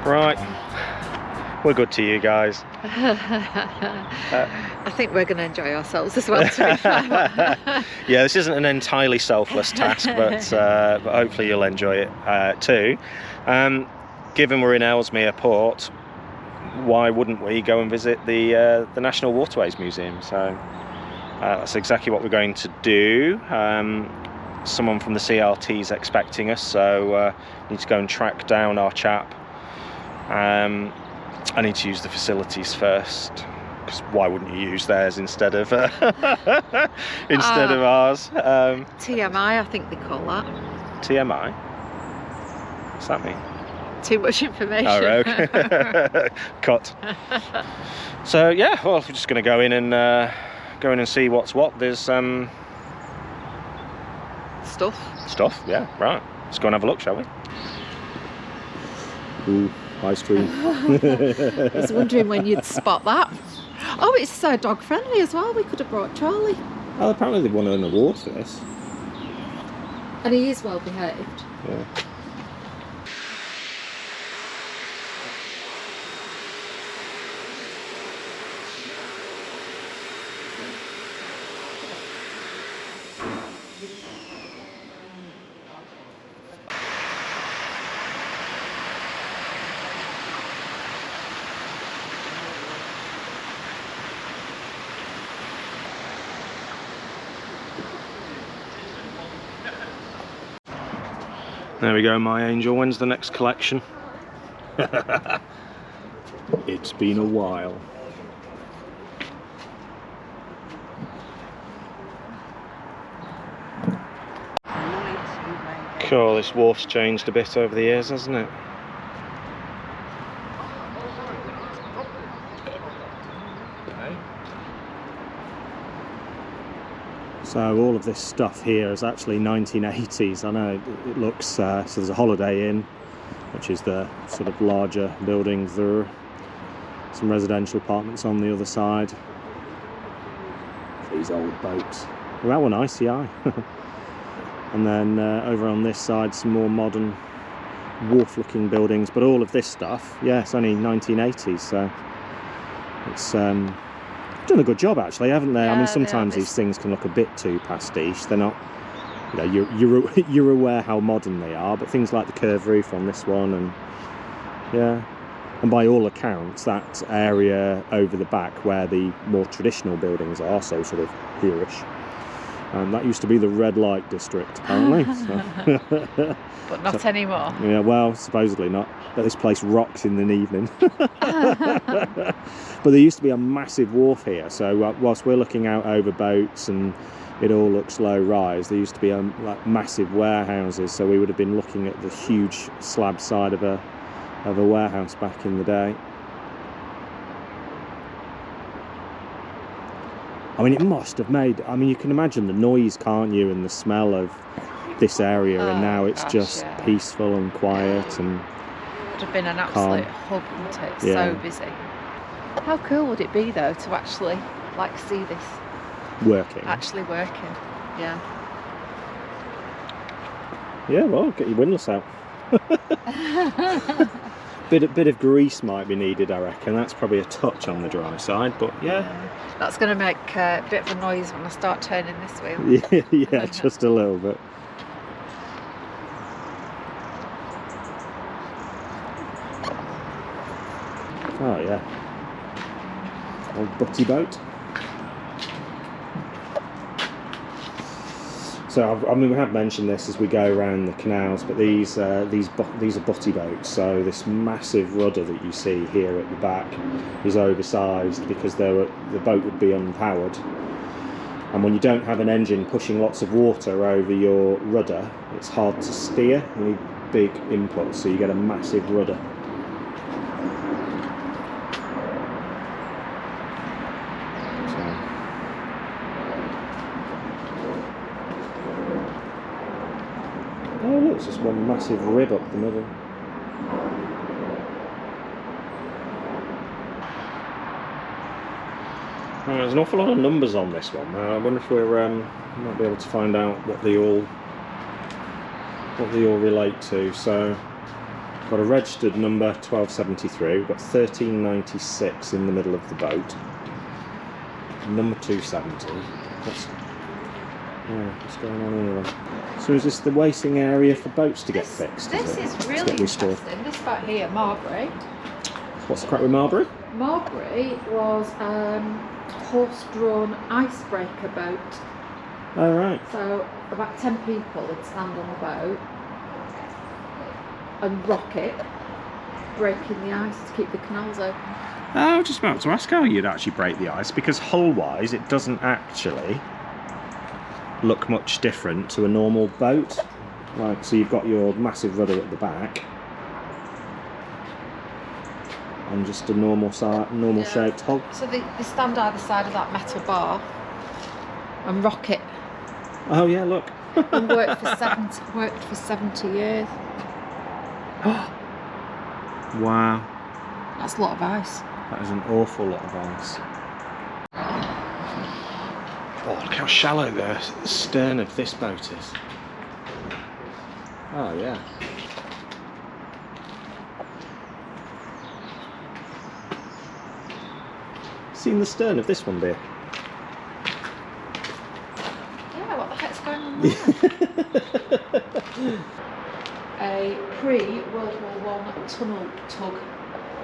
Right, we're good to you guys. I think we're going to enjoy ourselves as well, to be fair. Yeah, this isn't an entirely selfless task, but hopefully you'll enjoy it too. Given we're in Ellesmere Port, why wouldn't we go and visit the National Waterways Museum? So that's exactly what we're going to do. Someone from the CLT is expecting us, so need to go and track down our chap. I need to use the facilities first, because why wouldn't you use theirs instead of ours? TMI, I think they call that. TMI? What's that mean? Too much information. Oh, okay. Cut. So yeah, well, we're just going to go in and see what's what. There's stuff. Yeah, right. Let's go and have a look, shall we? Ooh, ice cream. I was wondering when you'd spot that. Oh, it's dog friendly as well. We could have brought Charlie. Oh, apparently they won an award for this. And he is well behaved. Yeah. There we go, my angel. When's the next collection? It's been a while. Cool, this wharf's changed a bit over the years, hasn't it? So all of this stuff here is actually 1980s. I know it looks, so there's a Holiday Inn, which is the sort of larger building there. Some residential apartments on the other side. These old boats. Well, that one ICI. And then over on this side, some more modern wharf-looking buildings. But all of this stuff, yeah, it's only 1980s, so it's done a good job actually, haven't they? I mean, sometimes these things can look a bit too pastiche. They're not, you know, you're aware how modern they are, but things like the curved roof on this one, and yeah, and by all accounts, that area over the back where the more traditional buildings are, so sort of here-ish, that used to be the red light district apparently. So. But not anymore. Yeah, well, supposedly not. But this place rocks in the evening. But there used to be a massive wharf here, so whilst we're looking out over boats and it all looks low rise, there used to be like massive warehouses, so we would have been looking at the huge slab side of a warehouse back in the day. I mean, it must have made, I mean, you can imagine the noise, can't you, and the smell of this area, and now it's just peaceful and quiet, and would have been an absolute hub, wouldn't it? Yeah. So busy. How cool would it be though to actually like see this working? Actually working, yeah. Yeah, well, get your windlass out. Bit of grease might be needed, I reckon. That's probably a touch on the dry side, but yeah. That's going to make a bit of a noise when I start turning this wheel. Yeah, just a little bit. Oh yeah, old butty boat. So I mean, we have mentioned this as we go around the canals, but these are butty boats. So this massive rudder that you see here at the back is oversized because the boat would be unpowered, and when you don't have an engine pushing lots of water over your rudder, it's hard to steer. You need big inputs, so you get a massive rudder. Oh look, it's just one massive rib up the middle. Oh, there's an awful lot of numbers on this one. I wonder if we might be able to find out what they all relate to. So Got a registered number 1273. We've got 1396 in the middle of the boat. Number 270. What's going on here then? So is this the waiting area for boats to get fixed? This is really interesting. This boat here, Marbury. What's the crack with Marbury? Marbury was horse-drawn icebreaker boat. Oh, right. So about 10 people would stand on the boat and rock it, breaking the ice to keep the canals open. I was just about to ask how you'd actually break the ice, because hull-wise it doesn't actually look much different to a normal boat. Like, so you've got your massive rudder at the back and just a normal shaped hull. So they stand either side of that metal bar and rock it. Oh yeah, look. And worked for 70 years. Wow. That's a lot of ice. That is an awful lot of ice. Oh, look how shallow the stern of this boat is. Oh yeah. Seen the stern of this one, dear? Yeah, what the heck's going on there? A pre-World War I tunnel tug,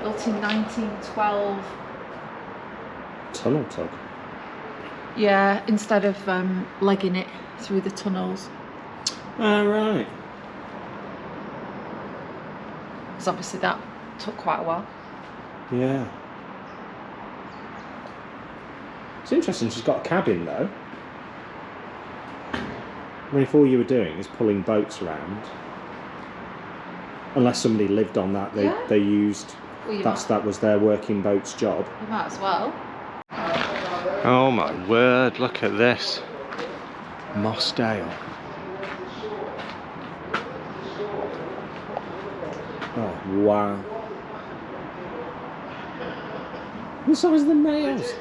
built in 1912. Tunnel tug? Yeah, instead of legging it through the tunnels. Oh, right. Because obviously that took quite a while. Yeah. It's interesting, she's got a cabin though. I mean, if all you were doing is pulling boats around, unless somebody lived on that, they used, Well, that was their working boat's job. You might as well. Oh my word, look at this. Mosdale. Oh, wow. The size of the nails.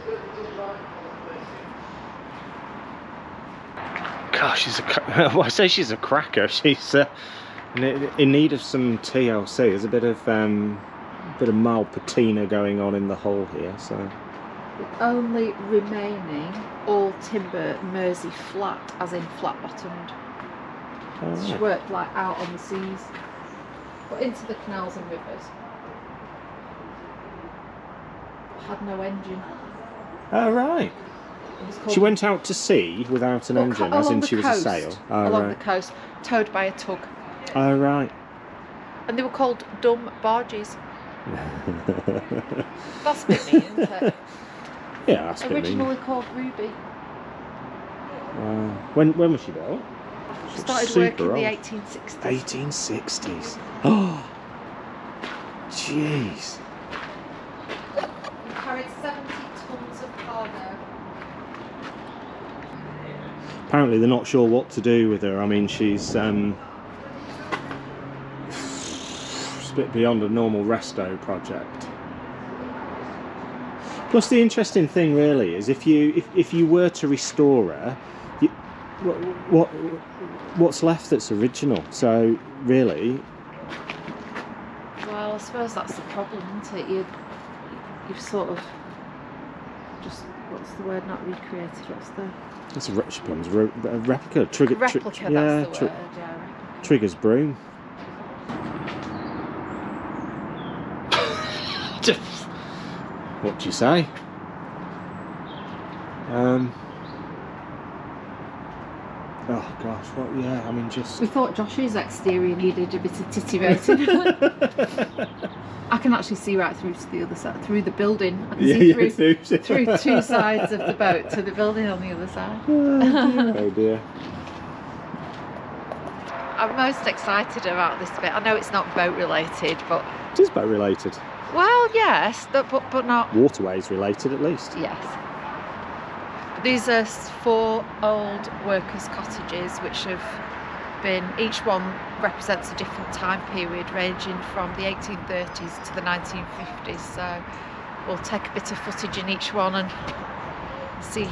Gosh, well, I say she's a cracker. She's in need of some TLC. There's a bit of mild patina going on in the hull here. So The only remaining all timber Mersey flat, as in flat bottomed. oh, She right. worked like out on the seas, but into the canals and rivers. Had no engine. Oh, right. It was called She went out to sea without an engine, as in she was a sail. Oh, along right. the coast, towed by a tug. Oh, right. And they were called dumb barges. That's a bit mean, isn't it? Yeah, that's a bit mean. Originally called Ruby. When was she built? She started Super work in the old. 1860s. 1860s. Oh, jeez. It carried 70 tons of cargo. Apparently they're not sure what to do with her. I mean, she's a bit beyond a normal resto project. Plus, the interesting thing really is if you were to restore her, what's left that's original? So really, Well, I suppose that's the problem, isn't it? You've sort of just, what's the word, not recreated, what's the... it's a replica. Trigger, Replica, yeah, that's the word, yeah. Replica. Trigger's broom. What do you say? Oh gosh, what? Yeah, I mean, just. We thought Josh's exterior needed a bit of titivating. I can actually see right through to the other side, through the building. I can see through two sides of the boat to the building on the other side. Oh dear. I'm most excited about this bit. I know it's not boat related, but It is boat related. well, yes, but not. Waterways related, at least. Yes. These are 4 old workers' cottages which have been, each one represents a different time period ranging from the 1830s to the 1950s, so we'll take a bit of footage in each one and see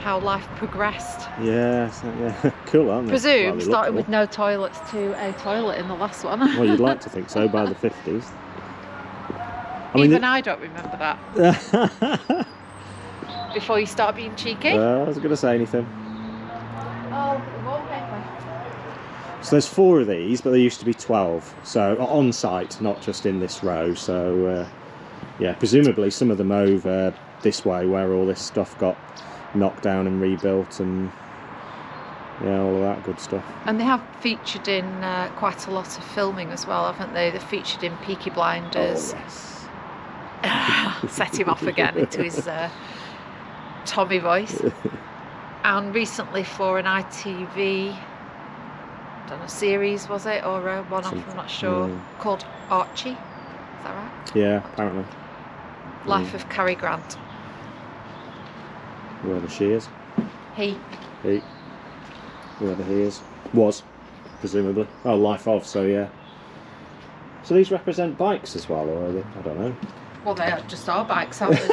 how life progressed. Yeah, so, yeah. Cool, aren't they? Presume Well, they look starting cool. with no toilets to a toilet in the last one. Well, you'd like to think so by the 50s. Even I don't remember that. Before you start being cheeky. I wasn't going to say anything. Oh, wallpaper. So there's 4 of these, but there used to be 12. So on site, not just in this row. So yeah, presumably some of them over this way where all this stuff got knocked down and rebuilt and yeah, all of that good stuff. And they have featured in quite a lot of filming as well, haven't they? They're featured in Peaky Blinders. Oh, yes. Set him off again into his Tommy voice. And recently for an ITV, I don't know, series was it, or a one-off, I'm not sure, called Archie. Is that right? Yeah, apparently. Life of Cary Grant. Whoever she is. He. Whoever he is. Was, presumably. Oh, life of, so yeah. So these represent bikes as well, or are they? I don't know. Well, they are just our bikes, aren't they?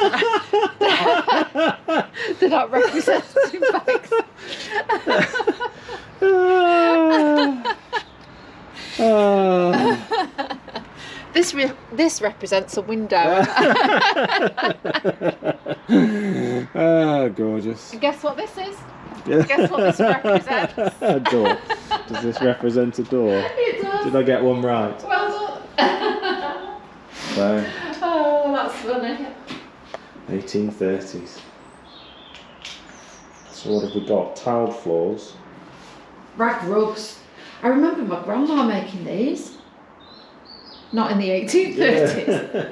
They're not representing bikes. This represents a window. Oh, gorgeous. Guess what this is? Guess what this represents? A door. Does this represent a door? It does. Did I get one right? Well done. So, Oh, that's funny. 1830s. So what have we got? Tiled floors. Rag rugs. I remember my grandma making these. Not in the 1830s.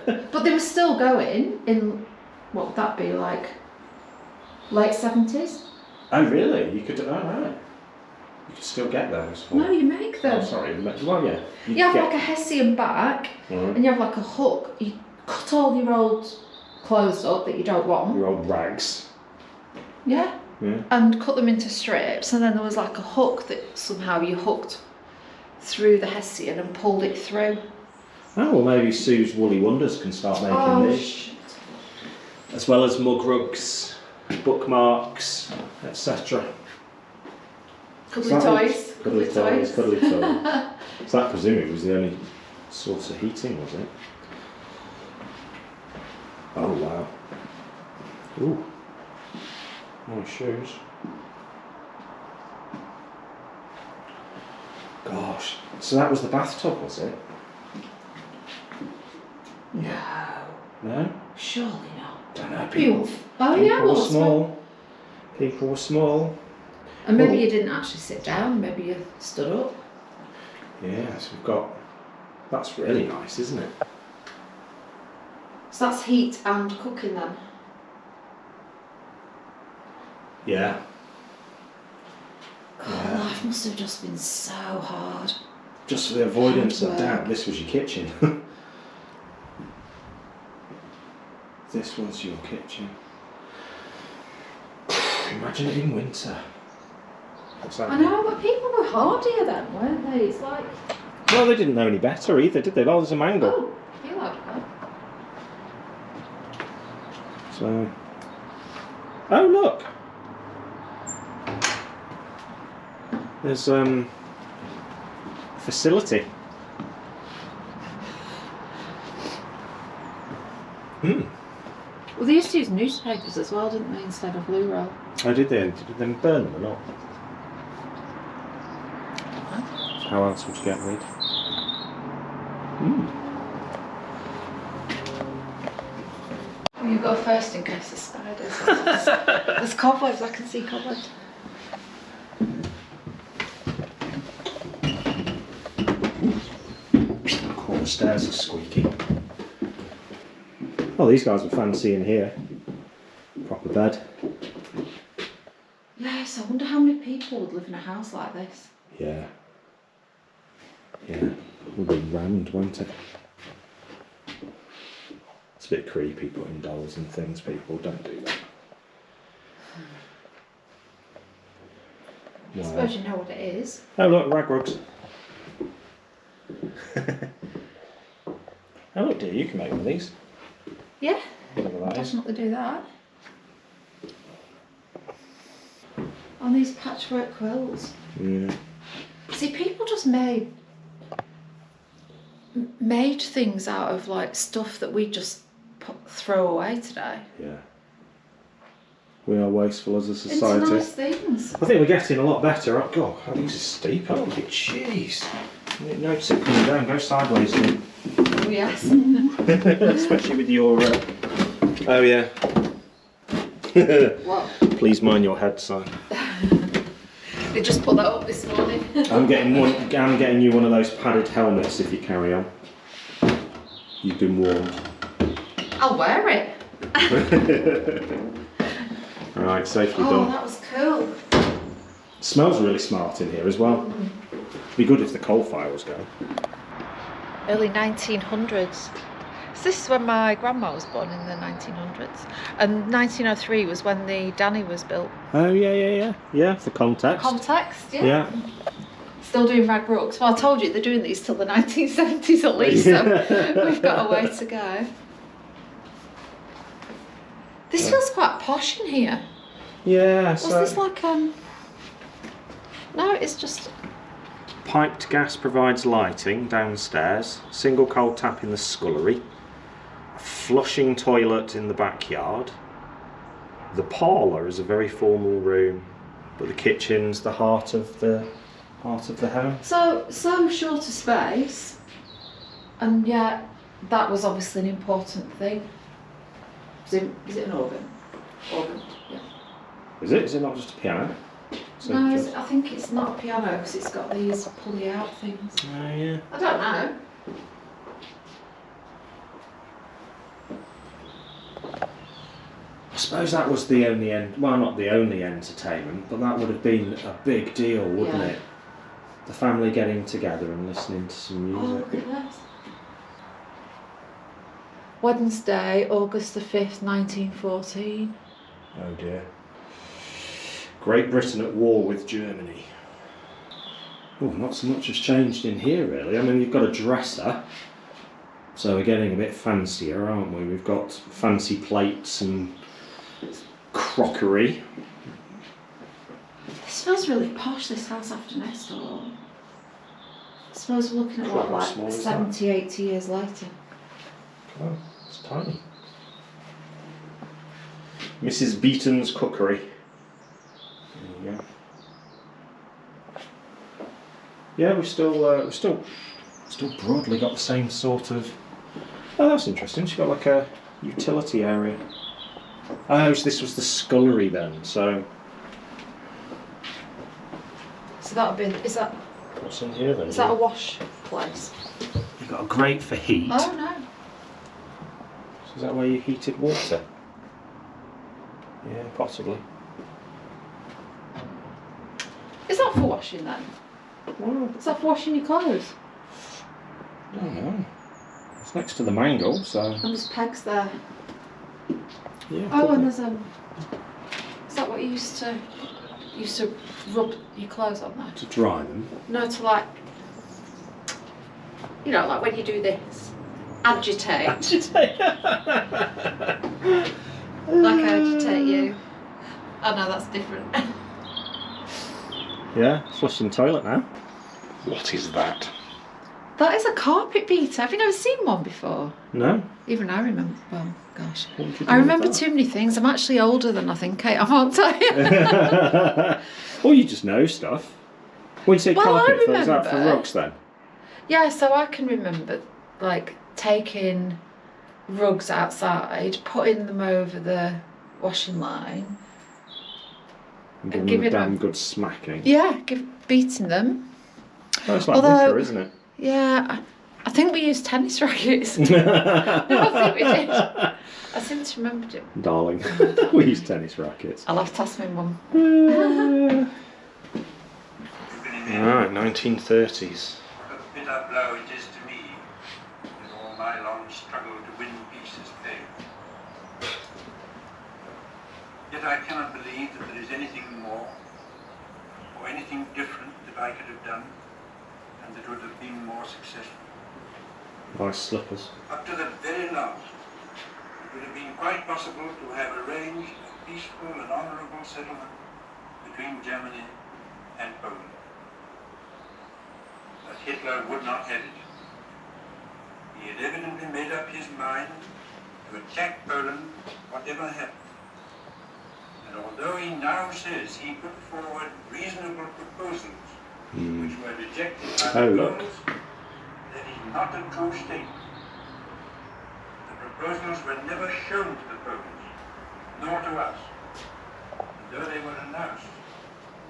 Yeah. But they were still going in, what would that be, like late 70s? Oh really? You could, oh right. You could still get those. No, you make them. Oh sorry, well yeah. You have like a Hessian back and you have like a hook. You cut all your old clothes up that you don't want. Your old rags. Yeah. And cut them into strips, and then there was like a hook that somehow you hooked through the Hessian and pulled it through. Oh, well maybe Sue's Woolly Wonders can start making these. As well as mug rugs, bookmarks, etc. Cuddly toys. Cuddly toys. So that presumably was the only source of heating, was it? Oh wow. Ooh. Nice shoes. Gosh. So that was the bathtub, was it? No. No? Surely not. Don't know. People Well, were small. People were small. And maybe you didn't actually sit down, maybe you stood up. Yeah, so we've got... That's really nice, isn't it? So that's heat and cooking then? Yeah. God, life must have just been so hard. Just for the avoidance of doubt, this was your kitchen. This was your kitchen. Imagine it in winter. What's that? I know, but people were hardier then, weren't they? It's like... Well, they didn't know any better either, did they? Oh, there's a mangle. Oh, you like that. So... Oh, look! There's facility. Well, they used to use newspapers as well, didn't they, instead of blue roll? Oh, did they? Did they burn them or not? How else would you get rid? Well, you go first in case there's spiders. There's cobwebs, I can see cobwebs. Oh, the stairs are squeaky. Oh, these guys were fancy in here. Proper bed. Yes, I wonder how many people would live in a house like this. Yeah. Yeah. Will be rammed, won't it? It's a bit creepy putting dolls and things, people. Don't do that. I suppose you know what it is. Oh, look, rag rugs. Oh, look, dear, you can make one of these. Yeah, Whatever that is. definitely do that. on these patchwork quilts. Yeah. See, people just made things out of like stuff that we just throw away today. Yeah. We are wasteful as a society. Into nice things. I think we're getting a lot better. Oh God, these are steep, aren't they? Jeez. Notice it coming down, go sideways. Oh yes. Especially with your... Oh yeah. What? Please mind your head, son. They just put that up this morning. I'm getting you one of those padded helmets if you carry on. You've been warned. I'll wear it. Right, safely Oh, done. that was cool. Smells really smart in here as well. It'd be good if the coal fire was going. Early 1900s. So this is when my grandma was born in the 1900s. And 1903 was when the Danny was built. Oh yeah. Yeah, for context. Context, yeah. Yeah. Still doing rag rugs. Well, I told you they're doing these till the 1970s at least, so we've got a way to go. This feels quite posh in here. Yeah, Was this like no, it's just... Piped gas provides lighting downstairs, single cold tap in the scullery, a flushing toilet in the backyard. The parlour is a very formal room, but the kitchen's the heart of the home. So short of space, and yet that was obviously an important thing. Is it an organ? Organ, yeah. Is it? Is it not just a piano? No, I think it's not a piano because it's got these pulley out things. Oh yeah. I don't know. I suppose that was the only well, not the only entertainment, but that would have been a big deal, wouldn't it? The family getting together and listening to some music. Oh, goodness. Wednesday, August the 5th, 1914. Oh dear. Great Britain at war with Germany. Oh, not so much has changed in here really. I mean, you've got a dresser, so we're getting a bit fancier, aren't we? We've got fancy plates and crockery. This feels really posh, this house after next door. I suppose we're looking at what, like 70, 80 years later. Oh, it's tiny. Mrs. Beaton's cookery. There you go. Yeah, we've still broadly got the same sort of... Oh, that's interesting. She's got like a utility area. Oh, so this was the scullery then, so... So that would be... Is that... What's in here then? Is that a wash place? You've got a grate for heat. Oh, no. So is that where you heated water? Yeah, possibly. Is that for washing then? Well, Is that for washing your clothes? I don't know. It's next to the mangle, so... And there's pegs there. Yeah. Oh, probably. and there's Is that what you used to rub your clothes on there? To dry them? No, to like... You know, like when you do this. Agitate. Agitate. Like agitate you. Oh no, that's different. Yeah, flushing toilet now. What is that? That is a carpet beater. Have you never seen one before? No. Even I remember. Well, gosh. What would you do I remember with that? too many things. I'm actually older than I think I am, aren't I? Well, you just know stuff. When you say Well, I carpet, is that for remember. rugs then? Yeah, so I can remember like taking rugs outside, putting them over the washing line. And giving them giving a damn them- good smacking. Yeah, beating them. Oh, it's like Although- wicker, isn't it? Yeah, I think we used tennis rackets. I think we did. I seem to remember it. Darling, we use tennis rackets. I'll have to ask my mum. Alright, 1930s. A bitter blow it is to me, with all my long struggle to win peace has failed. Yet I cannot believe that there is anything more, or anything different that I could have done, and that would have been more successful. Nice slippers. Up to the very last, it would have been quite possible to have arranged a peaceful and honourable settlement between Germany and Poland. But Hitler would not have it. He had evidently made up his mind to attack Poland, whatever happened. And although he now says he put forward reasonable proposals which were rejected by the Poles, that is not a true statement. The proposals were never shown to the Poles, nor to us. And though they were announced,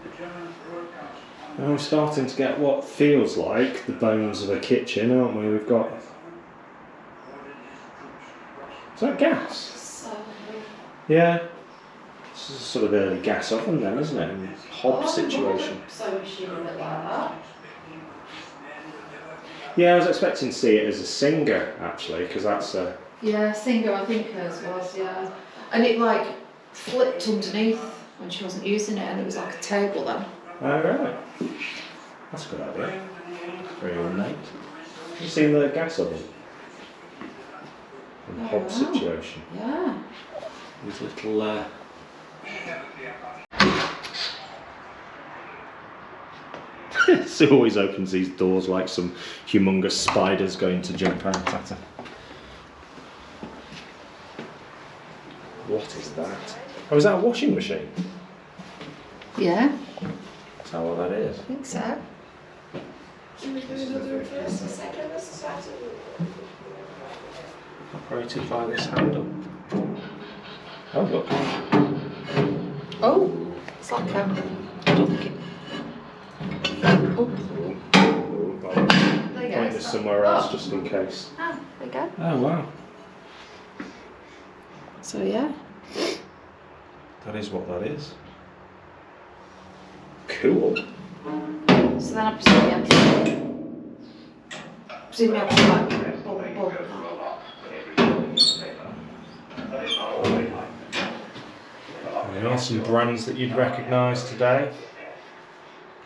the German broadcast... Now we're starting to get what feels like the bones of a kitchen, aren't we? We've got... Is that gas? Yeah. This is a sort of early gas oven then, isn't it? In hob situation. So she would like that. Yeah, I was expecting to see it as a Singer, actually, because that's a... Yeah, Singer, I think hers was, yeah. And it like flipped underneath when she wasn't using it, and it was like a table then. Oh, right. That's a good idea. Very ornate. Have you seen the gas oven? In hob situation. Yeah. These little... Sue always opens these doors like some humongous spider's going to jump out at her. What is that? Oh, is that a washing machine? Yeah. Is that what that is? I think so. Operated by this handle. Oh, look. Oh, it's like I don't think it... Oh. There you go. Point this somewhere else just in case. Ah, there you go. Oh, wow. So yeah. That is what that is. Cool. So then I presume you have to like bulb that. There are some brands that you'd recognise today.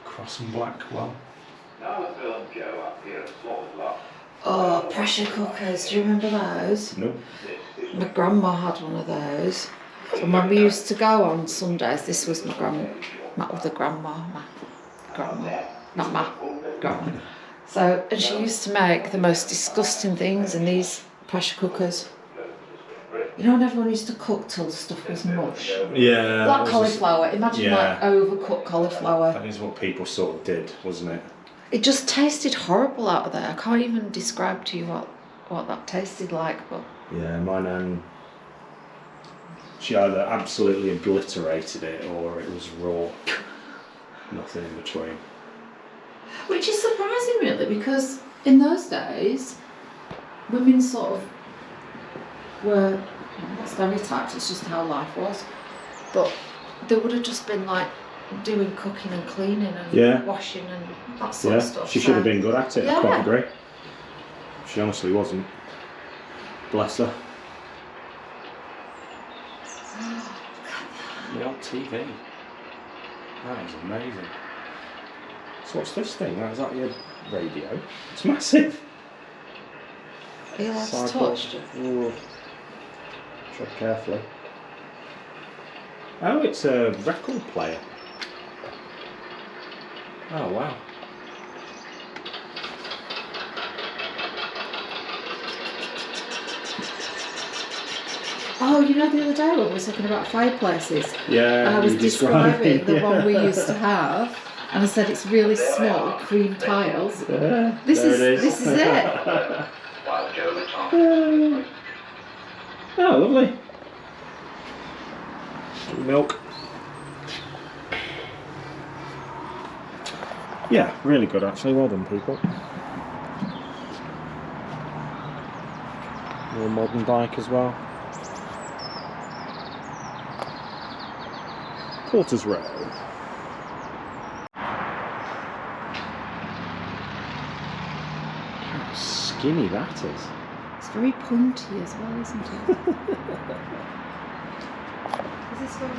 Cross and Blackwell. Oh, pressure cookers. Do you remember those? Nope. My grandma had one of those. So when we used to go on Sundays, this was my grandma, not my grandma. So, and she used to make the most disgusting things in these pressure cookers. You know when everyone used to cook till stuff was mush? Yeah. Like cauliflower. Imagine like overcooked cauliflower. That is what people sort of did, wasn't it? It just tasted horrible out of there. I can't even describe to you what that tasted like, but... Yeah, my nan, she either absolutely obliterated it or it was raw. Nothing in between. Which is surprising really, because in those days, women sort of were not stereotyped, it's just how life was. But they would have just been like doing cooking and cleaning and washing and that sort of stuff. She should have been good at it, I quite agree. She honestly wasn't. Bless her. The old TV. That is amazing. So what's this thing? Is that your radio? It's massive. Are you allowed to touch? Ooh. Tread carefully. Oh, it's a record player. Oh, wow. Oh, you know the other day when we were talking about fireplaces? Yeah. And I was describing the one we used to have, and I said it's really small, cream tiles. Yeah, this is it. Oh, lovely. Milk. Yeah, really good actually. Well done, people. More modern bike as well. Porter's Row. How skinny that is. It's very pointy as well, isn't it? Is this one?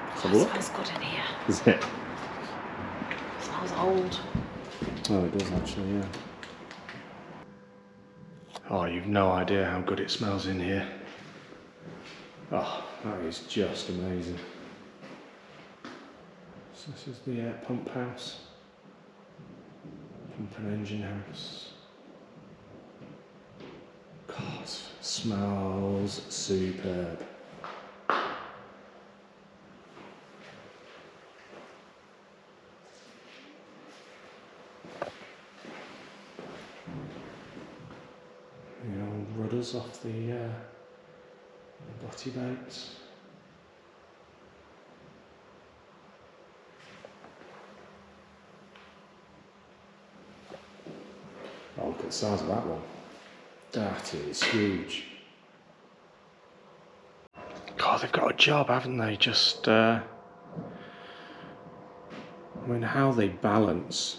Let's have a look. It smells good in here. Is it? It smells old. Oh, it does actually, yeah. Oh, you've no idea how good it smells in here. Oh, that is just amazing. So this is the pump house. Pump and engine house. God, smells superb. The old rudders off the botty boats. Oh, look at the size of that one. That is huge. God, they've got a job, haven't they? Just, I mean, how they balance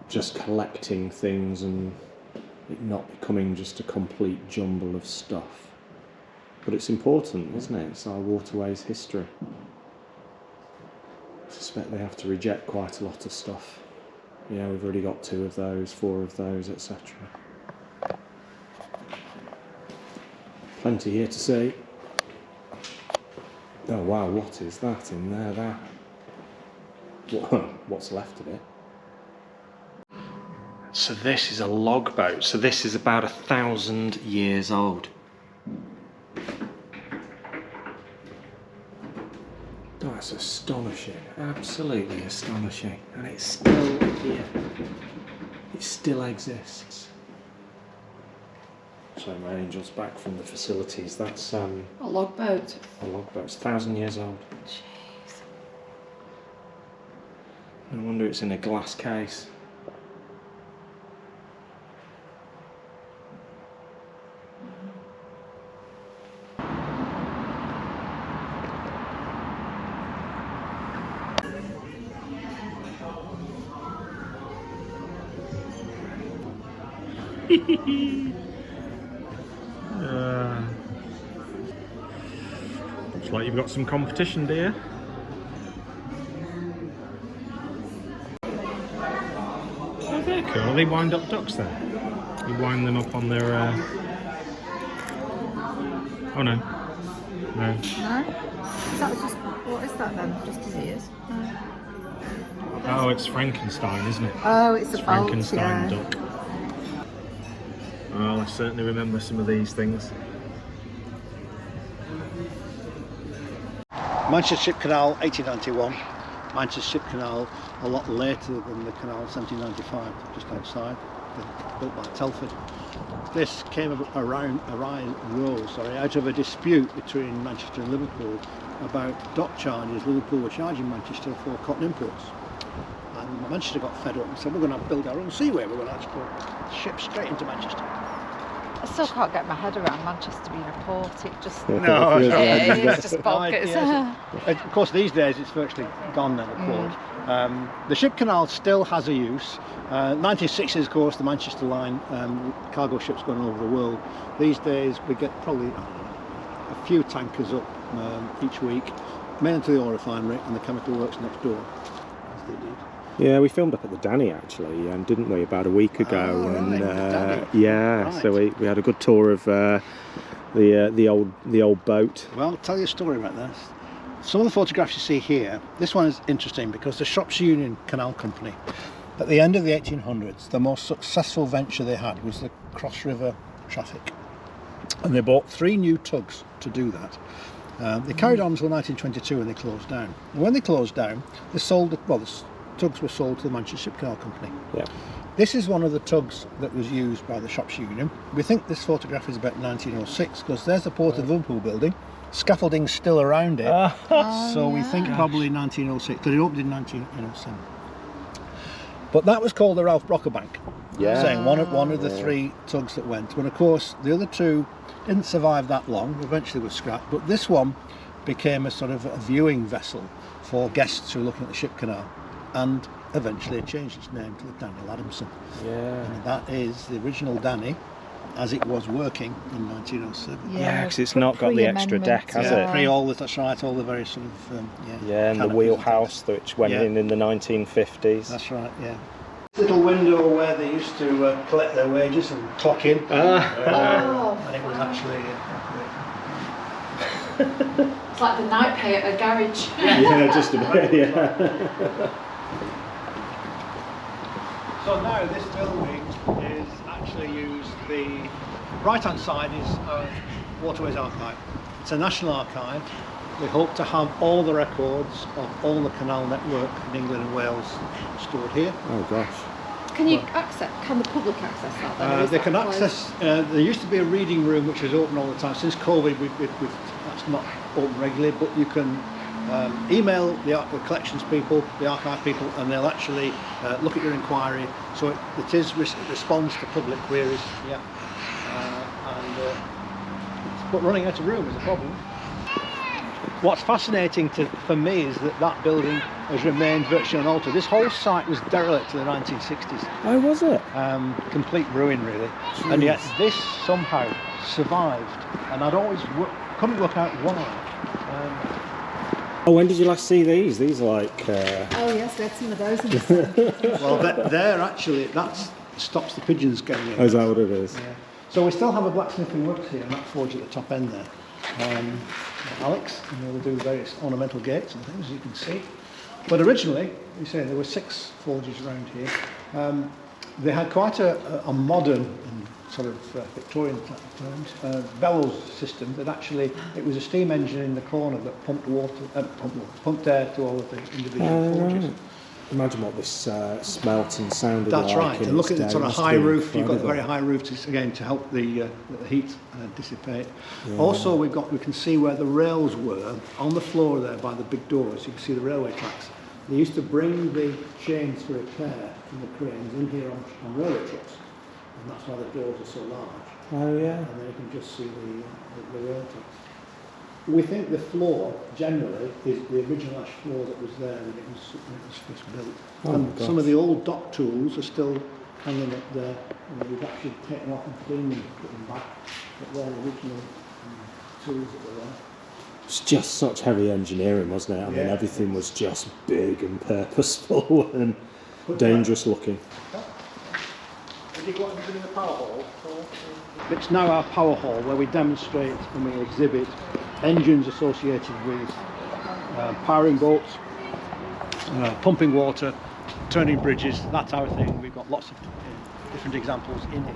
just collecting things and it not becoming just a complete jumble of stuff. But it's important, isn't it? It's our waterways history. I suspect they have to reject quite a lot of stuff. Yeah, we've already got 2 of those, 4 of those, etc. Plenty here to see. Oh wow, what is that in there? What's left of it? So this is a log boat. So this is about 1,000 years old. That's astonishing, absolutely astonishing. And it's still here. It still exists. So my angel's back from the facilities. That's a log boat. A log boat. It's 1,000 years old. Jeez. No wonder it's in a glass case. Looks like you've got some competition, dear. Oh, they're cool. Are they wind-up ducks then? You wind them up on their... Oh no. No. No? Is that just, what is that then? Just his ears? No. Oh, it's Frankenstein, isn't it? Oh, it's a Frankenstein boat, yeah. duck. Well, I certainly remember some of these things. Manchester Ship Canal 1891, Manchester Ship Canal a lot later than the canal 1795, just outside, built by Telford. This came out of a dispute between Manchester and Liverpool about dock charges. Liverpool were charging Manchester for cotton imports. And Manchester got fed up and said, we're going to build our own seaway, we're going to export ships straight into Manchester. I still can't get my head around Manchester being a port. It just No, it's just bonkers. Of course, these days it's virtually gone then, of course. The ship canal still has a use. 1960s, of course, the Manchester line, cargo ships going all over the world. These days we get probably a few tankers up each week, mainly to the oil refinery and the chemical works next door, as they did. Yeah, we filmed up at the Danny actually, didn't we, about a week ago? Oh, and right, yeah, right. So we had a good tour of the old boat. Well, I'll tell you a story about this. Some of the photographs you see here, this one is interesting because the Shropshire Union Canal Company, at the end of the 1800s, the most successful venture they had was the cross-river traffic. And they bought 3 new tugs to do that. They carried on until 1922 when they closed down. And when they closed down, they sold the tugs were sold to the Manchester Ship Canal Company. Yeah. This is one of the tugs that was used by the Shropshire Union. We think this photograph is about 1906 because there's the Port of Liverpool building. Scaffolding's still around it. So we think probably 1906, because it opened in 1907. But that was called the Ralph Brocker Bank. Yeah. Saying one of the 3 tugs that went. And of course the other 2 didn't survive that long, eventually was scrapped. But this one became a sort of a viewing vessel for guests who were looking at the ship canal. And eventually it changed its name to the Daniel Adamson. Yeah. And that is the original Danny as it was working in 1907. Yeah, because it's not got the extra deck, has it? Pre all the, that's right, all the very sort of yeah, and the wheelhouse which went in the 1950s. That's right, yeah. Little window where they used to collect their wages and clock in. And it was actually It's like the night pay at a garage. Yeah, just a bit, yeah. So now this building is actually used, the right hand side is Waterways Archive. It's a national archive. We hope to have all the records of all the canal network in England and Wales stored here. Oh gosh. Can you access? Can the public access that? Then, or is They that can closed? access. There used to be a reading room which was open all the time. Since COVID, that's not open regularly. But you can email the collections people, the archive people, and they'll actually look at your inquiry. So it is responds to public queries. Yeah. But running out of room is a problem. What's fascinating for me is that building has remained virtually unaltered. This whole site was derelict in the 1960s. Oh, was it? Complete ruin, really. Jeez. And yet this somehow survived, and I'd always couldn't work out why. Oh, when did you last see these? These are like... Oh yes, we had some of those in the Well, they're actually, that stops the pigeons getting in. Oh, is that what it is? Yeah. So we still have a blacksmithing works here, and that forge at the top end there. Alex, and we'll do various ornamental gates and things, as you can see. But originally, you say there were 6 forges around here. They had quite a modern and sort of Victorian terms bellows system. That actually, it was a steam engine in the corner that pumped air to all of the individual forges. Right. Imagine what this smelt and sounded like. That's right. in And look its at the sort day. of Must high have been roof. You've got the very incredible. high roof to help the heat dissipate. Yeah. Also, we can see where the rails were on the floor there by the big doors. You can see the railway tracks. They used to bring the chains for repair from the cranes in here on railway trucks, and that's why the doors are so large. Oh, yeah. And then you can just see the rail tracks. We think the floor generally is the original ash floor that was there when it was first built. Oh And my some gosh. of the old dock tools are still hanging up there, and we've actually taken off and cleaned them, put them back. But they're the original tools that were there. It's just such heavy engineering, wasn't it? I mean, Yeah. everything was just big and purposeful and dangerous looking. Did you go into the power hall? It's now our power hall where we demonstrate and we exhibit engines associated with powering boats, pumping water, turning bridges, that type of thing. We've got lots of different examples in here.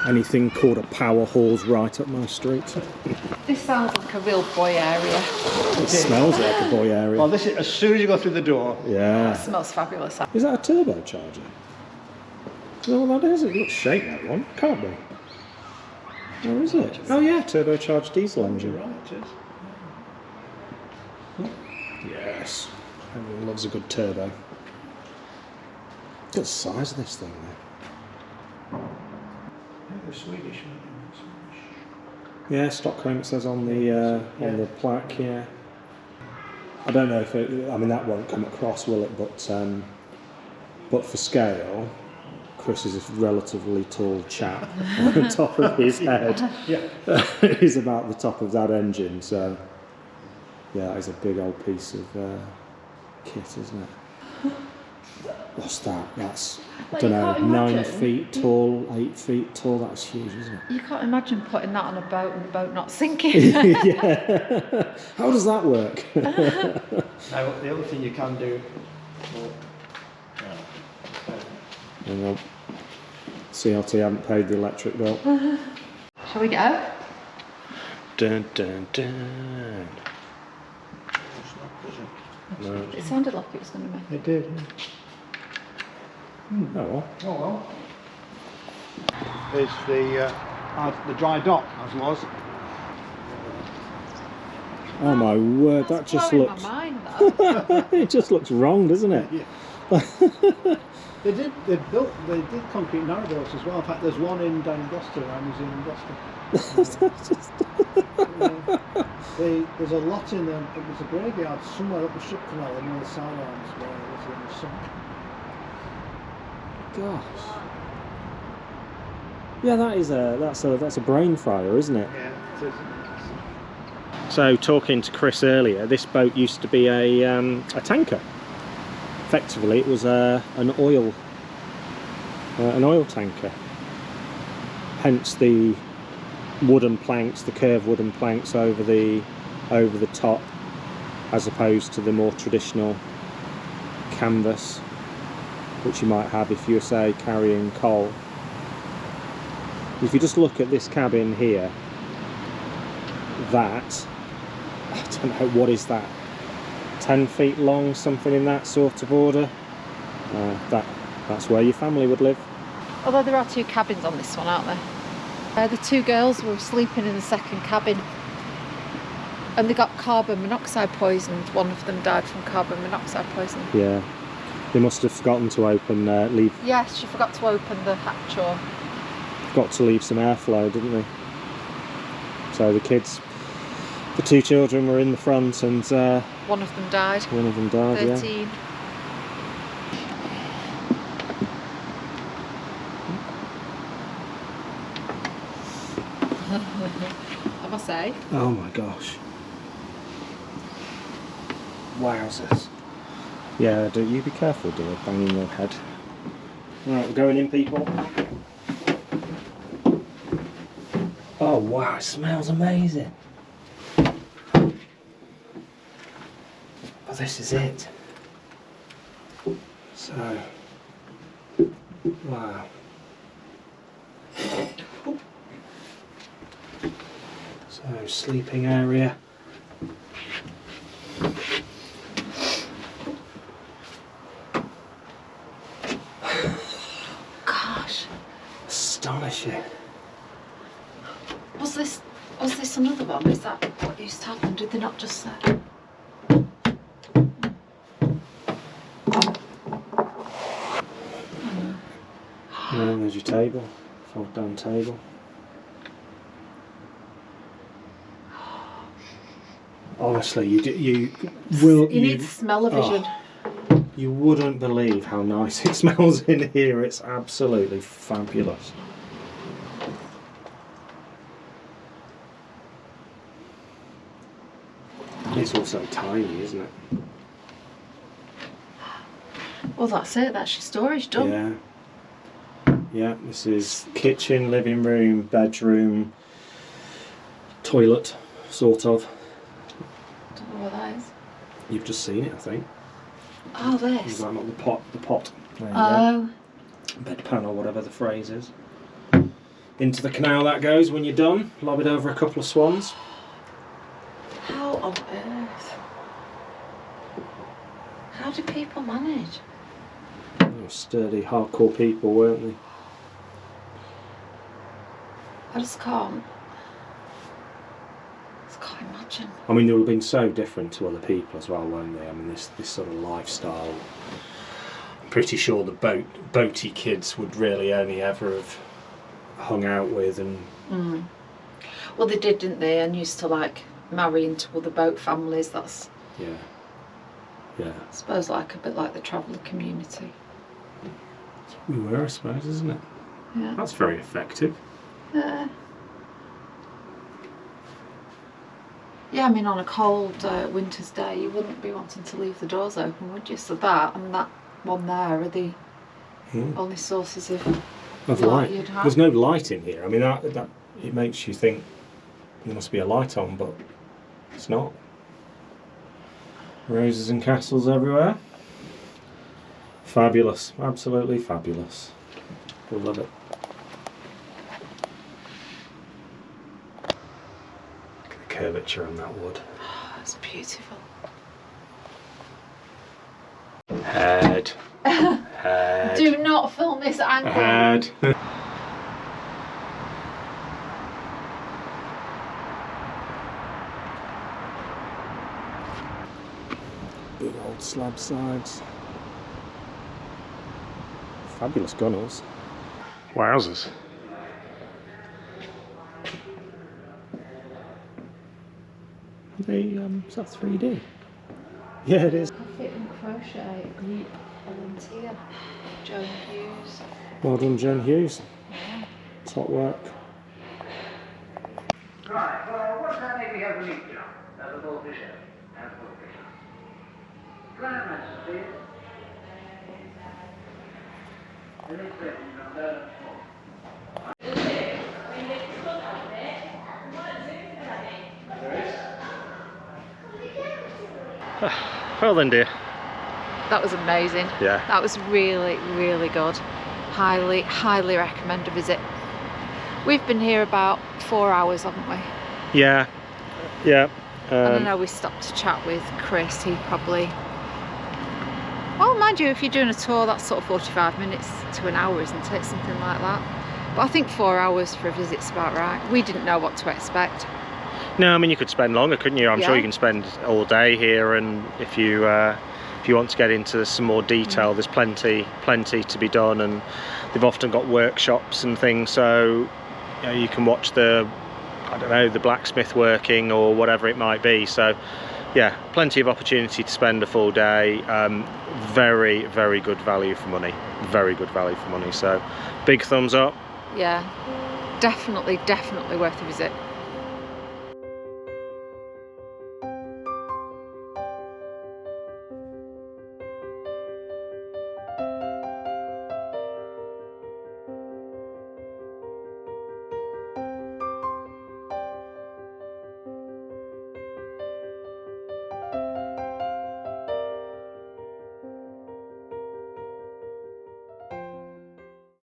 Anything called a power hall's right up my street. This sounds like a real boy area. It smells like a boy area. Well, this is as soon as you go through the door. It Yeah. smells fabulous. Is that a turbocharger? Is that what that is? It looks shaped that one. Can't be. Or is it? Oh yeah, turbocharged diesel engine. Right, it is. Yes. Everyone loves a good turbo. Look at the size of this thing there. They're Swedish, Yeah, Stockholm it says on the plaque, yeah. I don't know if it, I mean that won't come across, will it? But for scale, Chris is a relatively tall chap. On the top of his head is about the top of that engine, so yeah, it's a big old piece of kit, isn't it? What's that? That's, I Like, don't you know, can't 9 imagine. feet tall, 8 feet tall. That's huge, isn't it? You can't imagine putting that on a boat and the boat not sinking. Yeah. How does that work? Now, the other thing you can do. Hang on. CLT haven't paid the electric bill. Shall we go? Dun dun dun. No. It sounded like it was going to make. It did. Oh well. Oh well. There's the dry dock, as was. Oh my word, that It's just blowing looks. my mind, that. It just looks wrong, doesn't it? Yeah. They did concrete narrowboats as well. In fact, there's one down in Gloucester, our museum in Gloucester. There's a lot in them. It was a graveyard somewhere up the ship canal in one of the sidelines where it was sunk. Gosh. Yeah, that's a brain fryer, isn't it? Yeah, it is. So, talking to Chris earlier, this boat used to be a tanker. Effectively, it was an oil tanker. Hence the wooden planks, the curved wooden planks over the top, as opposed to the more traditional canvas which you might have if you were, say, carrying coal. If you just look at this cabin here, that, I don't know, what is that, 10 feet long, something in that sort of order. That's where your family would live. Although there are 2 cabins on this one, aren't there? The 2 girls were sleeping in the second cabin and they got carbon monoxide poisoned. One of them died from carbon monoxide poisoning. Yeah, they must have forgotten to open, leave. Yes, she forgot to open the hatch, or got to leave some airflow, didn't they? So the kids, the 2 children were in the front, and one of them died. One of them died, 13. Yeah. I must say. Oh my gosh. Wowzers. Yeah, do you be careful, dear, banging your head. Right, we're going in, people. Oh wow, it smells amazing. Oh, this is it. So, wow. So, sleeping area. Gosh. Astonishing. Was this another one? Is that what used to happen? Did they not just say? And there's your table, fold down table. Honestly, you will. You need smell-o-vision. Oh, you wouldn't believe how nice it smells in here. It's absolutely fabulous. It's also tiny, isn't it? Well, that's it. That's your storage done. Yeah. Yeah, this is kitchen, living room, bedroom, toilet, sort of. Don't know what that is. You've just seen it, I think. Oh, this. Is that not the pot? The pot. There you Oh. go. Bedpan or whatever the phrase is. Into the canal that goes when you're done. Lob it over a couple of swans. How on earth? How do people manage? They were sturdy, hardcore people, weren't they? I just can't imagine. I mean, they would have been so different to other people as well, weren't they? I mean, this sort of lifestyle. I'm pretty sure the boaty kids would really only ever have hung out with and. Mm. Well, they did, didn't they? And used to like marry into other boat families. That's. Yeah. Yeah. I suppose like a bit like the traveller community. We were, I suppose, isn't it? Yeah. That's very effective. Yeah, I mean, on a cold winter's day, you wouldn't be wanting to leave the doors open, would you? So that and that one there are the only sources of light you'd have. There's no light in here. I mean, that it makes you think there must be a light on, but it's not. Roses and castles everywhere. Fabulous, absolutely fabulous. I love it. Curvature on that wood. Oh, it's beautiful. Head. Head. Do not film this angle. Head. Big old slab sides. Fabulous gunnels. Wowzers. Is that 3D? Yeah, it is. Fit and crochet group volunteer. Joan Hughes. Well done, Joan Hughes. Yeah. Top work. Right, well, what time did we have a meet now? That's a boat fish. That's a boat fish. Climax, please. And it's ready, now, Well then, dear. That was amazing. Yeah. That was really, really good. Highly, highly recommend a visit. We've been here about 4 hours, haven't we? Yeah. Yeah. And I know we stopped to chat with Chris. He probably... Well, mind you, if you're doing a tour, that's sort of 45 minutes to an hour, isn't it? Something like that. But I think 4 hours for a visit's about right. We didn't know what to expect. No, I mean, you could spend longer, couldn't you? I'm sure you can spend all day here, and if you want to get into some more detail, there's plenty to be done, and they've often got workshops and things, so you know, you can watch the, I don't know, the blacksmith working or whatever it might be. So yeah, plenty of opportunity to spend a full day. Very, very good value for money. Very good value for money. So big thumbs up. Yeah, definitely worth a visit.